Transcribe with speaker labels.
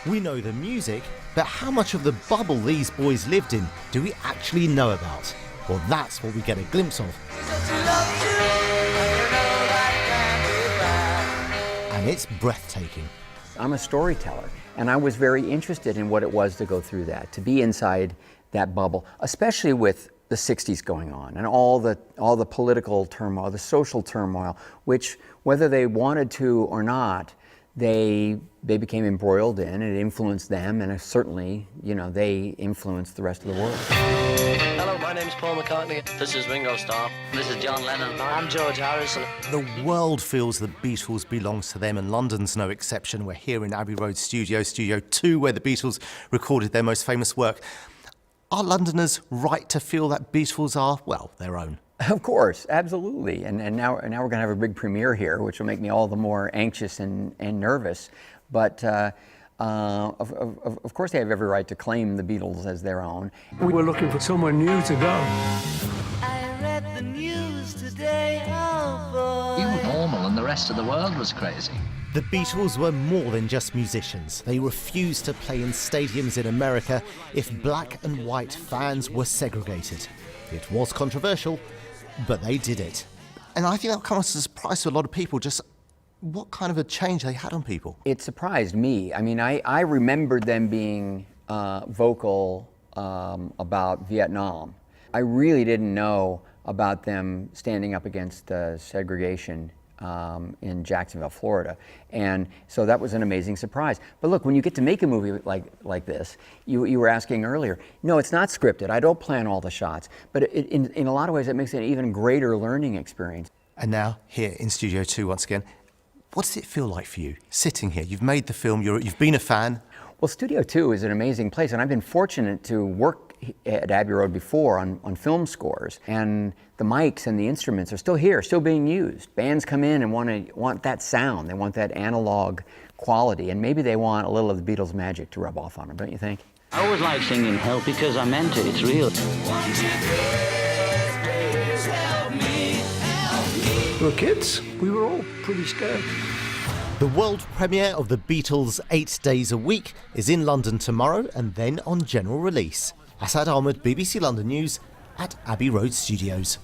Speaker 1: We know the music, but how much of the bubble these boys lived in do we actually know about? Well, that's what we get a glimpse of. And it's breathtaking.
Speaker 2: I'm a storyteller, and I was very interested in what it was to go through that, to be inside that bubble, especially with the 60s going on and all the political turmoil, the social turmoil, which, whether they wanted to or not, they became embroiled in. It influenced them, and certainly, they influenced the rest of the world.
Speaker 3: Hello, my name's Paul McCartney. This is Ringo Starr. This is John Lennon. I'm George Harrison.
Speaker 1: The world feels the Beatles belongs to them, and London's no exception. We're here in Abbey Road Studio 2, where the Beatles recorded their most famous work. Are Londoners right to feel that Beatles are, well, their own?
Speaker 2: Of course, absolutely. And now we're going to have a big premiere here, which will make me all the more anxious and nervous. But of course they have every right to claim the Beatles as their own.
Speaker 4: We were looking for somewhere new to go.
Speaker 5: I read the news today, oh boy.
Speaker 6: You were normal and the rest of the world was crazy.
Speaker 1: The Beatles were more than just musicians. They refused to play in stadiums in America if black and white fans were segregated. It was controversial, but they did it. And I think that comes as a surprise to a lot of people, just what kind of a change they had on people.
Speaker 2: It surprised me. I mean, I remembered them being vocal about Vietnam. I really didn't know about them standing up against segregation in Jacksonville, Florida. And so that was an amazing surprise. But look, when you get to make a movie like this, you were asking earlier, no, it's not scripted. I don't plan all the shots. But in a lot of ways, it makes it an even greater learning experience.
Speaker 1: And now, here in Studio 2 once again, what does it feel like for you, sitting here? You've made the film, you've been a fan.
Speaker 2: Well, Studio 2 is an amazing place, and I've been fortunate to work at Abbey Road before on film scores, and the mics and the instruments are still here, still being used. Bands come in and want that sound, they want that analog quality, and maybe they want a little of the Beatles' magic to rub off on them, don't you think?
Speaker 7: I always like singing Help because I meant it, it's real.
Speaker 4: We were kids, we were all pretty scared.
Speaker 1: The world premiere of the Beatles' 8 Days a Week is in London tomorrow and then on general release. Asad Ahmed, BBC London News at Abbey Road Studios.